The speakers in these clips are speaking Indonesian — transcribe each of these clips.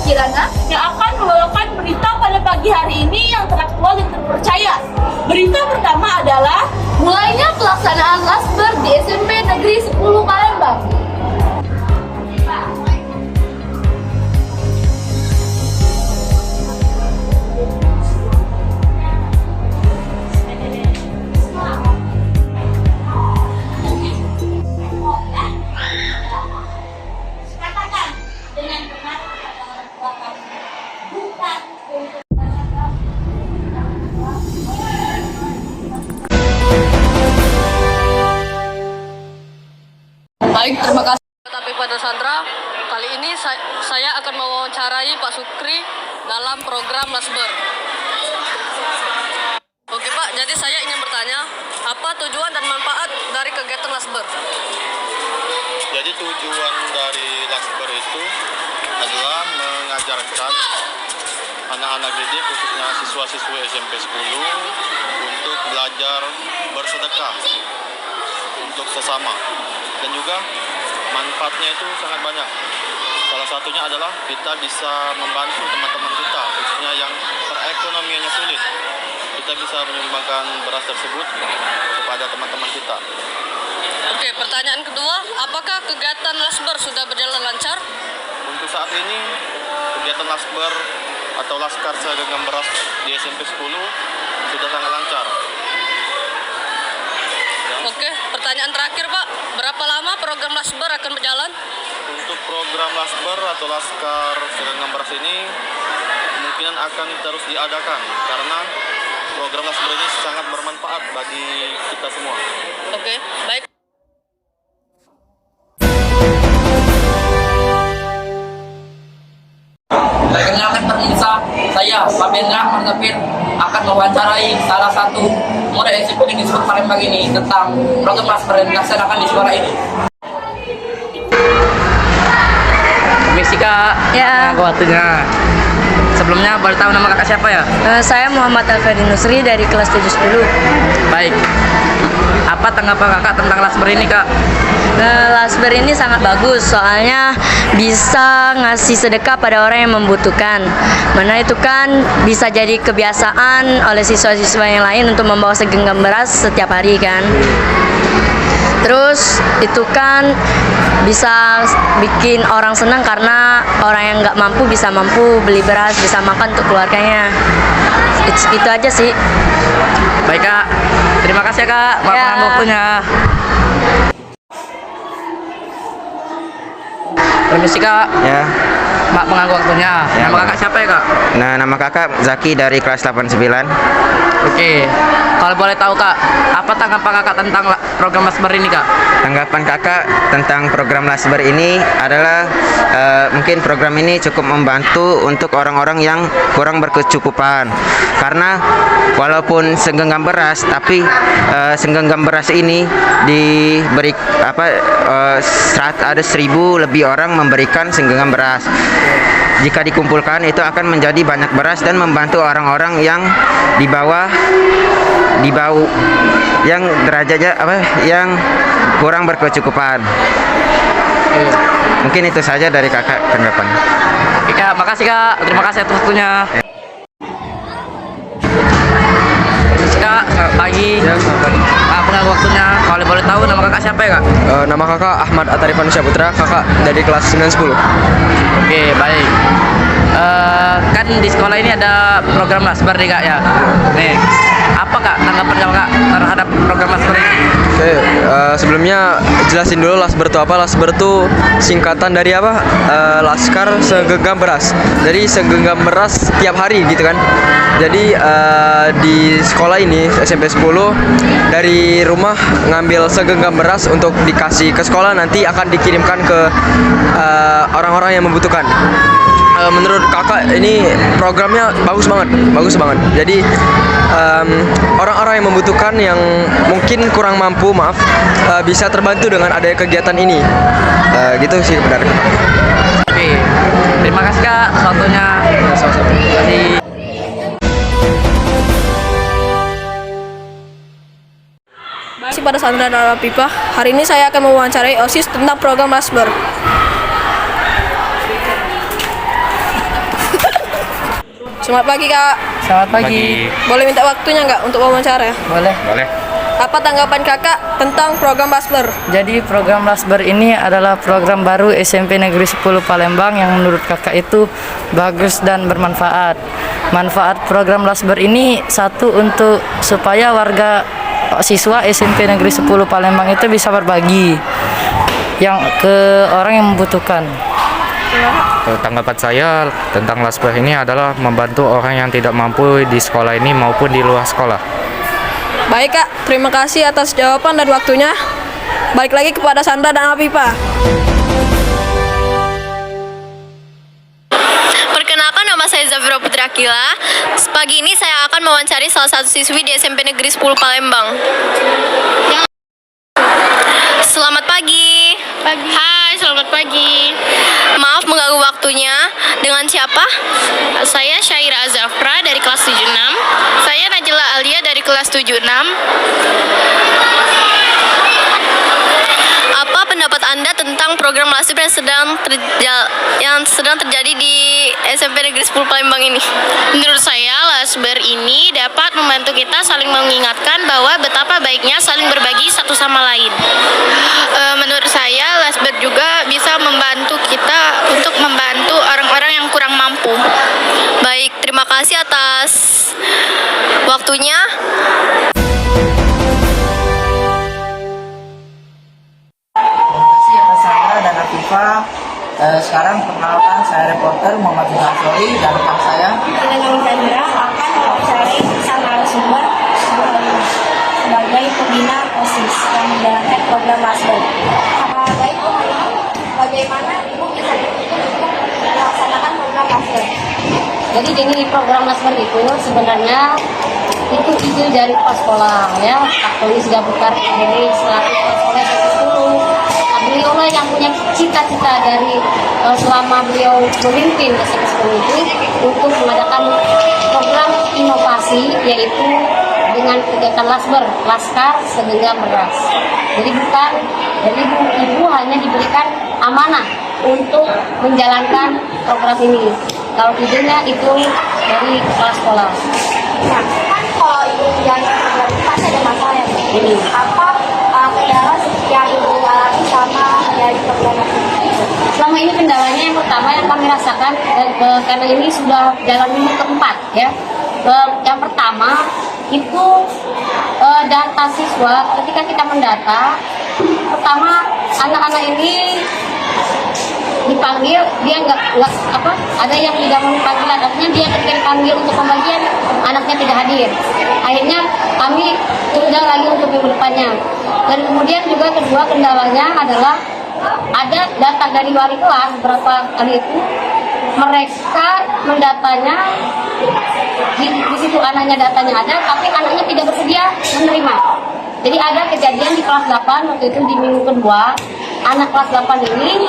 Kirana yang akan membawakan berita pada pagi hari ini yang teraktual dan terpercaya. Berita pertama adalah mulainya pelaksanaan Lasber di SMP Negeri 10 Palembang. Baik, terima kasih. Tapi pada Sandra, kali ini saya akan mewawancarai Pak Sukri dalam program Lasber. Oke Pak, jadi saya ingin bertanya, apa tujuan dan manfaat dari kegiatan Lasber? Jadi tujuan dari Lasber itu adalah mengajarkan anak-anak didik, khususnya siswa-siswa SMP 10 untuk belajar bersedekah untuk sesama. Dan juga manfaatnya itu sangat banyak. Salah satunya adalah kita bisa membantu teman-teman kita, khususnya yang perekonomiannya sulit. Kita bisa menyumbangkan beras tersebut kepada teman-teman kita. Oke, pertanyaan kedua, apakah kegiatan Lasber sudah berjalan lancar? Untuk saat ini, kegiatan Lasber atau Laskar Segenggam Beras di SMP 10 sudah sangat lancar. Oke, pertanyaan terakhir Pak, berapa lama program Lasber akan berjalan? Untuk program Lasber atau Laskar Segenggam Beras ini kemungkinan akan terus diadakan karena program Lasber ini sangat bermanfaat bagi kita semua. Oke, baik. Perkenalkan pemirsa, saya Pak Bendra Martapir akan mewawancarai salah satu murid SMP Negeri 10 Palembang ini tentang program Lasber yang dilaksanakan di sekolah ini. Permisi Kak, Ya. waktunya. Sebelumnya boleh tahu nama kakak siapa ya? Saya Muhammad Alferi Nusri dari kelas 710. Baik. Apa tanggapan kakak tentang Lasber ini Kak? Lasber ini sangat bagus soalnya bisa ngasih sedekah pada orang yang membutuhkan. Mana itu kan bisa jadi kebiasaan oleh siswa-siswa yang lain untuk membawa segenggam beras setiap hari kan. Terus itu kan bisa bikin orang senang karena orang yang nggak mampu bisa mampu beli beras, bisa makan untuk keluarganya. Itu aja sih. Baik Kak, terima kasih ya Kak, Ya. maaf waktunya. Permisi Kak, Ya, Pak mengganggu waktunya. Ya, Nama Pak. kakak siapa ya Kak? nah nama kakak Zaki dari kelas 89. Oke, kalau boleh tahu Kak, apa tanggapan kakak tentang program Lasber ini Kak? Tanggapan kakak tentang program Lasber ini adalah mungkin program ini cukup membantu untuk orang-orang yang kurang berkecukupan. Karena walaupun segenggam beras, tapi segenggam beras ini diberi saat ada 1000 lebih orang memberikan segenggam beras. Jika dikumpulkan itu akan menjadi banyak beras dan membantu orang-orang yang di bawah yang derajatnya yang kurang berkecukupan. Mungkin itu saja dari kakak tanggapan. Oke Kak, makasih Kak, terima kasih atas waktunya. Kak, selamat pagi. Ya, selamat pagi. Kak, mengganggu waktunya. Kalau boleh tahu nama kakak siapa ya Kak? Nama kakak Ahmad Atarifan Syaputra, kakak dari kelas 910. Oke, baik. Kan di sekolah ini ada program Lasber nih Kak ya. Nih, apa Kak tanggapan Kak terhadap program Lasber ini? Oke, sebelumnya jelasin dulu Lasber itu apa. Lasber itu singkatan dari apa? Laskar Segenggam Beras. Jadi segenggam beras tiap hari gitu kan. Jadi di sekolah ini SMP 10 dari rumah ngambil segenggam beras untuk dikasih ke sekolah, nanti akan dikirimkan ke orang-orang yang membutuhkan. Menurut kakak ini programnya bagus banget. Jadi orang-orang yang membutuhkan yang mungkin kurang mampu, bisa terbantu dengan adanya kegiatan ini. Gitu sih benar. Oke, terima kasih Kak waktunya. Jadi Masih pada Sandra dan Pipa. Hari ini saya akan mewawancarai OSIS tentang program Lasber. Selamat pagi Kak. Selamat pagi. Boleh minta waktunya nggak untuk wawancara? Boleh. Apa tanggapan Kakak tentang program Lasber? Jadi program Lasber ini adalah program baru SMP Negeri 10 Palembang yang menurut kakak itu bagus dan bermanfaat. Manfaat program Lasber ini satu untuk supaya warga siswa SMP Negeri 10 Palembang itu bisa berbagi yang ke orang yang membutuhkan. Tanggapan saya tentang Lasber ini adalah membantu orang yang tidak mampu di sekolah ini maupun di luar sekolah. Baik Kak, terima kasih atas jawaban dan waktunya. Balik lagi kepada Sandra dan Afifa. Perkenalkan, nama saya Zafira Putri Akila. Pagi ini saya akan mewawancari salah satu siswi di SMP Negeri 10 Palembang. Selamat pagi. Hai, selamat pagi. Maaf mengganggu waktunya. Dengan siapa? Saya Syaira Azafra dari kelas 76. Saya Najla Alia dari kelas 76. Apa pendapat Anda tentang program Lasber yang sedang terjadi di SMP Negeri 10 Palembang ini? Menurut saya, Lasber ini dapat membantu kita saling mengingatkan bahwa betapa baiknya saling berbagi satu sama lain. Menurut saya, Lasber juga bisa membantu kita untuk membantu orang-orang yang kurang mampu. Baik, terima kasih atas waktunya. Sandra dan Afifa. Sekarang perkenalkan, saya reporter Muhammad Zuhasori dan rekan saya Dengan Sandra akan mencari sang narasumber sebagai pembina OSIS yang menjalankan program Lasber. Baik, bagaimana Ibu bisa untuk melaksanakan program Lasber? Jadi gini, program Lasber itu sebenarnya itu ide dari kepala sekolah ya. Pak Tony sudah buka dari selaku kepala sekolah SMP 10. Nah, beliau lah yang punya cita-cita dari selama beliau memimpin SMP 10 itu untuk mengadakan program inovasi, yaitu dengan kegiatan Lasber, Laskar Segenggam Beras. Jadi ibu hanya diberikan amanah untuk menjalankan program ini. Kalau idenya itu dari kepala sekolah. Nah, kan kalau Ibu menjalankan program ini pasti ada masalah ya, Bu? Apa kendala yang Ibu alami sama dari program Lasber? Selama ini kendalanya yang pertama yang kami rasakan karena ini sudah jalan minggu keempat ya. Yang pertama itu data siswa. Ketika kita mendata, pertama anak-anak ini dipanggil, dia nggak ada yang tidak mau panggilan, artinya dia ketika dipanggil untuk pembagian anaknya tidak hadir. Akhirnya kami tunda lagi untuk minggu depannya. Dan kemudian juga kedua kendalanya adalah ada data dari wali kelas beberapa kali itu mereka mendatanya di situ anaknya datanya ada, tapi anaknya tidak bersedia menerima. Jadi ada kejadian di kelas 8 waktu itu di minggu kedua, anak kelas 8 ini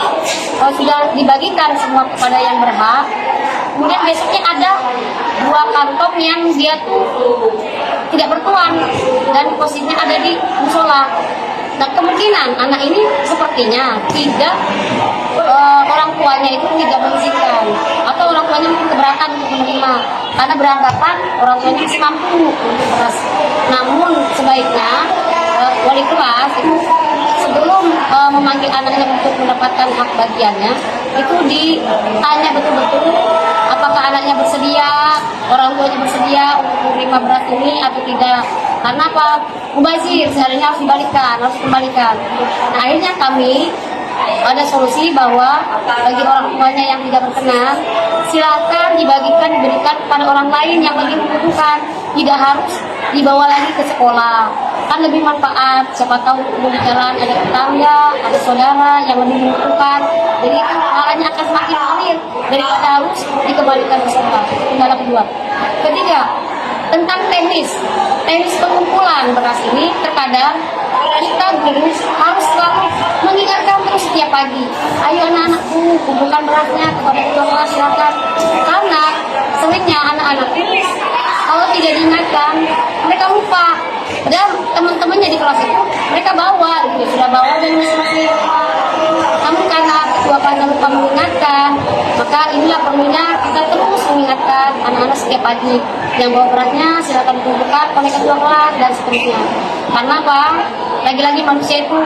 sudah dibagikan semua kepada yang berhak. Kemudian besoknya ada 2 kantong yang dia tuh tidak bertuan dan posisinya ada di musola. Nah, kemungkinan anak ini sepertinya tidak orang tuanya itu tidak mengizinkan atau orang tuanya mungkin keberatan untuk menerima karena beranggapan orang tuanya masih mampu untuk beras. Namun sebaiknya wali kelas itu sebelum memanggil anaknya untuk mendapatkan hak bagiannya itu ditanya betul-betul apakah anaknya bersedia, orang tuanya bersedia untuk menerima beras ini atau tidak. Karena apa? Mubazir seharusnya harus kembalikan. Nah, akhirnya kami ada solusi bahwa bagi orang tuanya yang tidak berkenan, silakan diberikan kepada orang lain yang lebih membutuhkan. Tidak harus dibawa lagi ke sekolah, kan lebih manfaat. Siapa tahu di jalan ada tetangga, ada saudara yang lebih membutuhkan. Jadi itu hanya akan semakin mengalir daripada harus dikembalikan ke sekolah. Kendala kedua. Ketiga, tentang teknis pengumpulan beras ini terkadang kita guru harus selalu mengingatkan terus setiap pagi, ayo anak-anakku kumpulkan berasnya kepada ketua kelas silakan. Karena seringnya anak-anak kalau tidak diingatkan mereka lupa. Padahal teman-temannya di kelas itu mereka bawa gitu, sudah bawa dan masing-masing. Namun karena ketua kelasnya lupa mengingatkan, maka inilah perlunya kita terus mengingatkan anak-anak setiap pagi. Yang bawa beratnya silakan dikumpulkan oleh ketua kelas dan seterusnya. Karena apa? Lagi-lagi manusia itu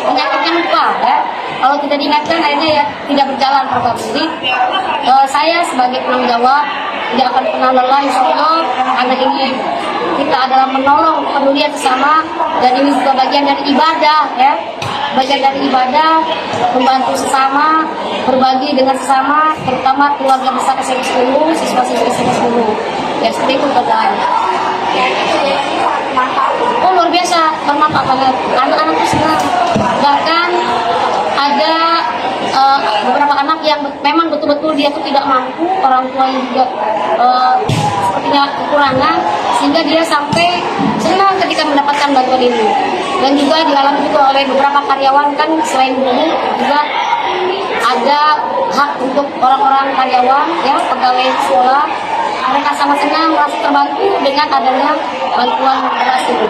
penyakitnya lupa ya. Kalau tidak diingatkan akhirnya ya tidak berjalan program. Jadi saya sebagai penanggung jawab tidak akan pernah lelah insya Allah, karena ini kita adalah menolong kepedulian sesama dan ini juga bagian dari ibadah ya. Bagian dari ibadah, membantu sesama, berbagi dengan sesama, terutama keluarga besar SMP 10, siswa-siswa SMP 10. Ya seperti itu kerjaan. Oh luar biasa, bermanfaat banget. Anak-anak itu senang. Bahkan ada beberapa anak yang memang betul-betul dia tuh tidak mampu, orang tuanya juga sepertinya kekurangan, sehingga dia sampai senang ketika mendapatkan bantuan ini. Dan juga dialami juga oleh beberapa karyawan kan, selain guru juga ada hak untuk orang-orang karyawan ya, pegawai sekolah. Mereka sangat senang, merasa terbantu dengan adanya bantuan beras ini.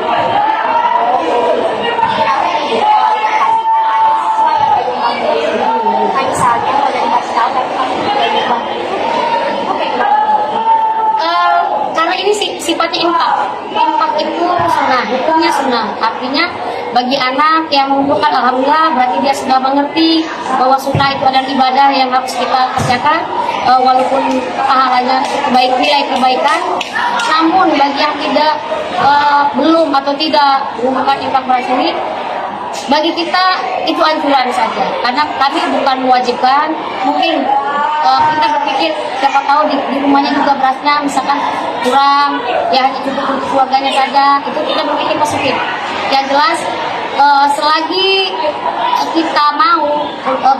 Karena ini sifatnya infak. Infak itu sunnah, hukumnya sunnah. Artinya bagi anak yang mengumpulkan, alhamdulillah berarti dia sudah mengerti bahwa sunnah itu adalah ibadah yang harus kita kerjakan, walaupun pahalanya baik, nilai kebaikan. Namun bagi yang tidak belum atau tidak mengumpulkan infak beras ini, bagi kita itu anjuran saja, karena kami bukan mewajibkan. Mungkin kita berpikir siapa tahu di rumahnya juga berasnya misalkan kurang, ya hanya cukup untuk keluarganya saja, itu kita berpikir positif. Yang jelas selagi kita mau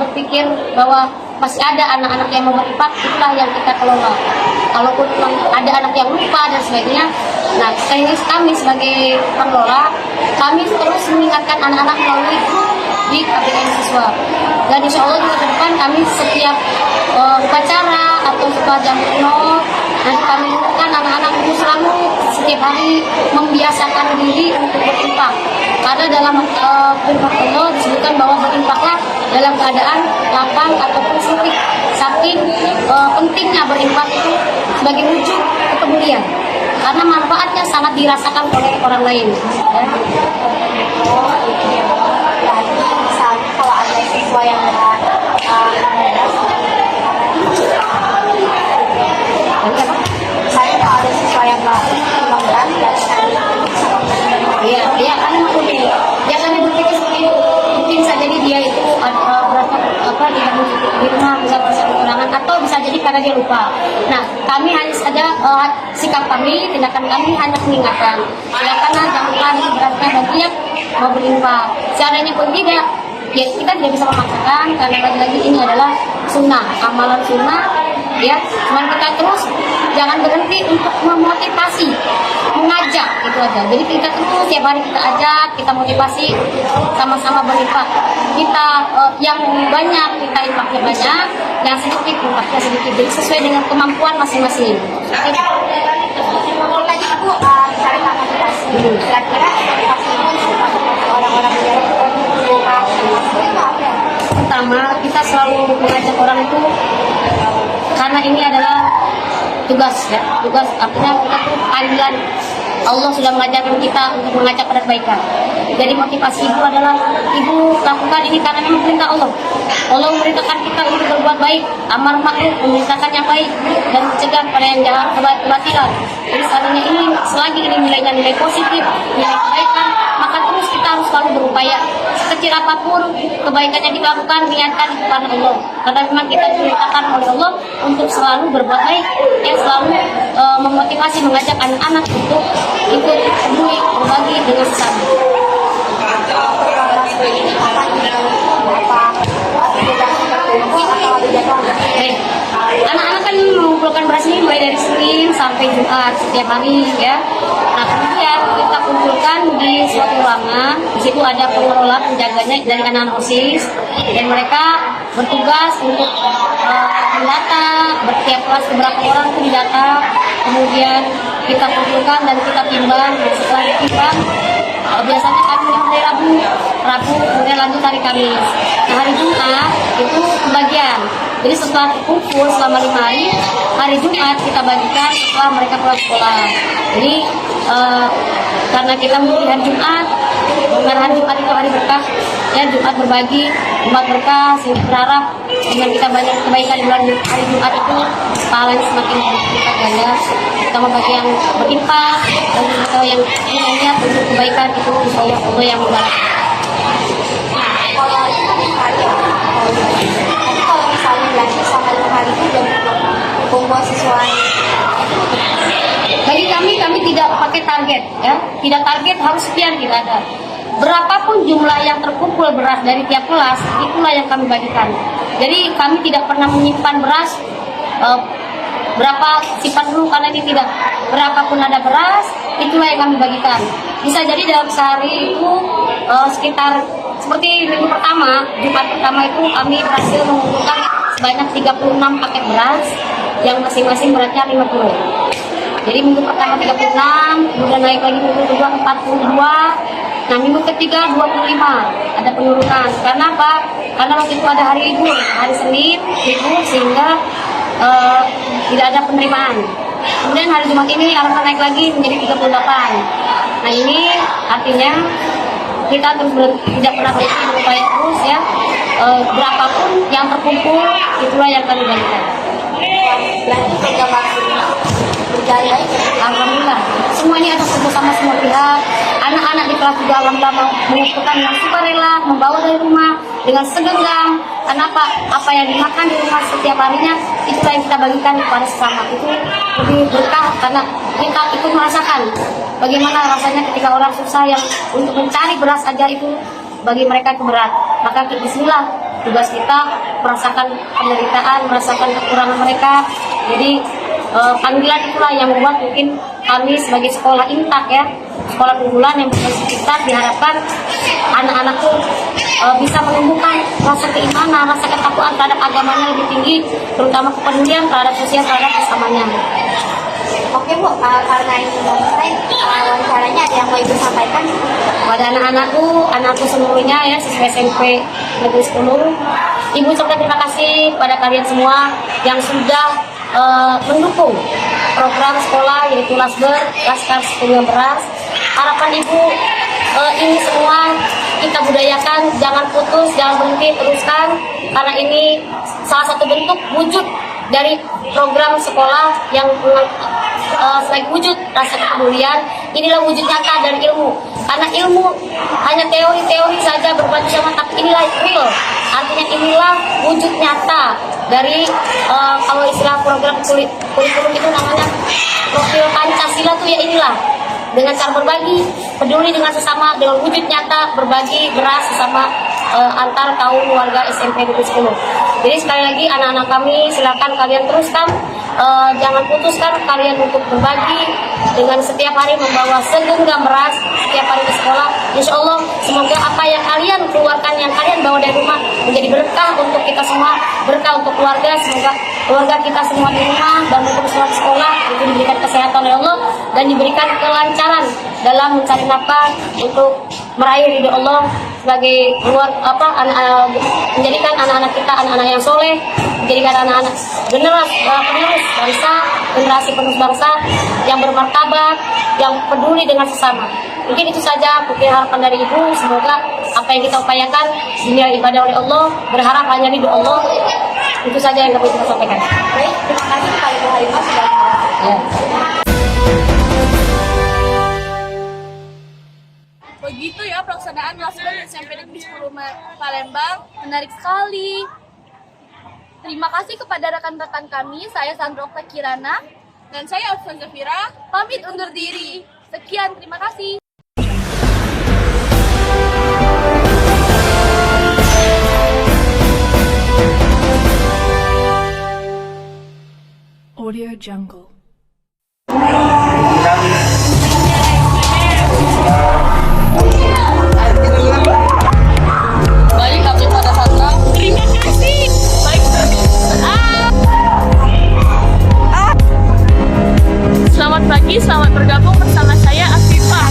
berpikir bahwa masih ada anak-anak yang mau berinfak, itulah yang kita kelola. Kalaupun ada anak yang lupa dan sebagainya, nah kami sebagai pengelola, kami terus mengingatkan anak-anak melalui grup di KPM siswa. Dan insya Allah juga ke depan kami setiap upacara atau suka jam penuh, nanti kami ingatkan anak-anak itu selalu setiap hari membiasakan diri untuk berinfak. Karena dalam firman Allah disebutkan bahwa berinfaklah dalam keadaan lapang ataupun sulit. Saking pentingnya berinfak itu sebagai wujud kepedulian, karena manfaatnya sangat dirasakan oleh orang lain. Misalnya kalau ada siswa yang misalnya kalau ada siswa yang Iya, kan mungkin. Ya kami berpikir seperti itu. Mungkin saja jadi dia itu dia di rumah bisa merasa kekurangan, atau bisa jadi karena dia lupa. Nah, kami hanya saja sikap kami, tindakan kami hanya mengingatkan. Silakan jangan lupa ini berasnya bagi yang mau berinfak. Seandainya pun tidak, ya kita tidak bisa memaksakan, karena lagi-lagi ini adalah sunnah, amalan sunnah. Ya, cuma kita terus jangan berhenti untuk memotivasi, mengajak gitu aja. Jadi kita terus tiap hari kita ajak, kita motivasi sama-sama berinfak. Kita yang banyak kita infaknya banyak, yang sedikit infaknya sedikit. Jadi sesuai dengan kemampuan masing-masing. kalau tadi aku misalnya motivasi, kira-kira motivasi orang-orang yang itu apa ya? Pertama, kita selalu mengajak orang itu karena ini adalah tugas ya, tugas artinya kita tuh panggilan Allah sudah mengajarkan kita untuk mengajak pada kebaikan. Jadi motivasi ibu adalah ibu lakukan ini karena memang perintah Allah. Allah memerintahkan kita untuk berbuat baik, amar ma'ruf, memerintahkan yang baik dan mencegah pada yang jahat, kebatilan. Jadi seandainya ini selagi ini nilainya nilai positif, nilai kebaikan, maka terus kita harus selalu berupaya sekecil apapun kebaikan yang kita lakukan, niatkan kepada Allah. Karena memang kita diperintahkan oleh Allah untuk selalu berbuat baik, ya selalu memotivasi, mengajak anak-anak untuk ikut peduli, berbagi dengan sesama. Anak-anak kan mengumpulkan beras ini mulai dari Senin sampai Jumat setiap hari ya. Nah kemudian kita kumpulkan di suatu ruangan. Di situ ada pengelola penjaganya dari anak-anak OSIS, dan mereka bertugas untuk mendata setiap kelas beberapa orang itu didata. Kemudian kita kumpulkan dan kita timbang. Setelah ditimbang biasanya kami mulai hari Rabu, kemudian lanjut hari Kamis. Nah, hari Jumat itu pembagian. Jadi setelah kumpul selama 5 hari Jumat kita bagikan setelah mereka pulang sekolah. Jadi karena kita memilih hari Jumat, karena hari Jumat itu hari berkah, ya Jumat berbagi, Jumat berkah, sehingga berharap dengan kita banyak kebaikan di bulan hari Jumat itu pahalanya semakin berlipat ganda. Kita membagi yang berimpact dan kita yang punya niat untuk kebaikan itu insya Allah yang membalas. Kalau itu kan hari ya, tapi kalau misalnya belajar sama 5 hari itu udah membuat sesuai. Bagi kami tidak pakai target, ya. Tidak target harus sekian, tidak ada. Berapapun jumlah yang terkumpul beras dari tiap kelas, itulah yang kami bagikan. Jadi kami tidak pernah menyimpan beras berapa simpan dulu, karena ini tidak. Berapapun ada beras, itulah yang kami bagikan. Bisa jadi dalam sehari itu sekitar seperti minggu pertama, Jumat pertama itu kami berhasil mengumpulkan sebanyak 36 paket beras yang masing-masing beratnya 50. Jadi minggu pertama 36, kemudian naik lagi minggu kedua 42, nah minggu ketiga 25 ada penurunan. Karena apa? Karena waktu itu ada hari libur, hari Senin libur, sehingga tidak ada penerimaan. Kemudian hari Jumat ini alhamdulillah naik lagi menjadi 38. Nah ini artinya kita terus tidak pernah berhenti berupaya terus, ya. Berapapun yang terkumpul itulah yang kami bagikan. Berarti program berjalan baik. Alhamdulillah, semua ini atas kerjasama semua pihak. Anak-anak di kelas juga alhamdulillah mengumpulkan yang sukarela, membawa dari rumah dengan segenggam. Kenapa? Apa yang dimakan di rumah setiap harinya itulah yang kita bagikan kepada sesama. Itu lebih berkah karena kita ikut merasakan bagaimana rasanya ketika orang susah yang untuk mencari beras aja itu bagi mereka itu berat. Maka disinilah tugas kita merasakan penderitaan, merasakan kekurangan mereka. Jadi panggilan itulah yang membuat mungkin kami sebagai sekolah intak, ya, sekolah unggulan yang berbasis kita, diharapkan anak-anak tuh bisa menumbuhkan rasa keimanan, rasa ketakwaan terhadap agamanya lebih tinggi, terutama kepedulian terhadap sosial terhadap sesamanya. Oke Bu, karena ini sudah selesai, wawancaranya ada yang mau Ibu sampaikan? Pada anakku seluruhnya, ya, siswa SMP Negeri 10, Ibu ucapkan terima kasih pada kalian semua yang sudah mendukung program sekolah yaitu Laskar Sekolah Beras. Harapan Ibu ini semua kita budayakan, jangan putus, jangan berhenti, teruskan, karena ini salah satu bentuk wujud dari program sekolah yang selain wujud rasa kepedulian, inilah wujud nyata dari ilmu. Karena ilmu hanya teori-teori saja berbatu zaman, tapi inilah real. Artinya inilah wujud nyata dari kalau istilah program kurikulum itu namanya profil Pancasila tuh, ya inilah. Dengan cara berbagi, peduli dengan sesama, dengan wujud nyata berbagi beras sesama antar kaum warga SMP Negeri 10. Jadi sekali lagi anak-anak kami, silakan kalian teruskan, jangan putuskan kalian untuk berbagi dengan setiap hari membawa segenggam beras setiap hari ke sekolah. Insya Allah semoga apa yang kalian keluarkan, yang kalian bawa dari rumah menjadi berkah untuk kita semua, berkah untuk keluarga. Semoga keluarga kita semua di rumah dan untuk semua di sekolah itu diberikan kesehatan oleh Allah dan diberikan kelancaran dalam mencari nafkah untuk meraih ridho Allah sebagai menjadikan anak-anak kita anak-anak yang soleh, menjadikan anak-anak penerus bangsa, generasi penerus bangsa yang bermartabat, yang peduli dengan sesama. Mungkin itu saja mungkin harapan dari Ibu. Semoga apa yang kita upayakan dinilai ibadah oleh Allah, berharap hanya ridho Allah. Itu saja yang dapat kita sampaikan. Baik, terima kasih kepada Bu Halimah sudah Begitu ya pelaksanaan Lasber SMP Negeri 10 Palembang, menarik sekali. Terima kasih kepada rekan-rekan kami, saya Sandra Okta Kirana dan saya Alfan Zafira, pamit undur diri. Sekian, terima kasih. Audio Jungle. Baik, kami pada Sandra. Terima kasih. Baik. Selamat pagi, selamat bergabung bersama saya Afifah.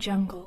jungle.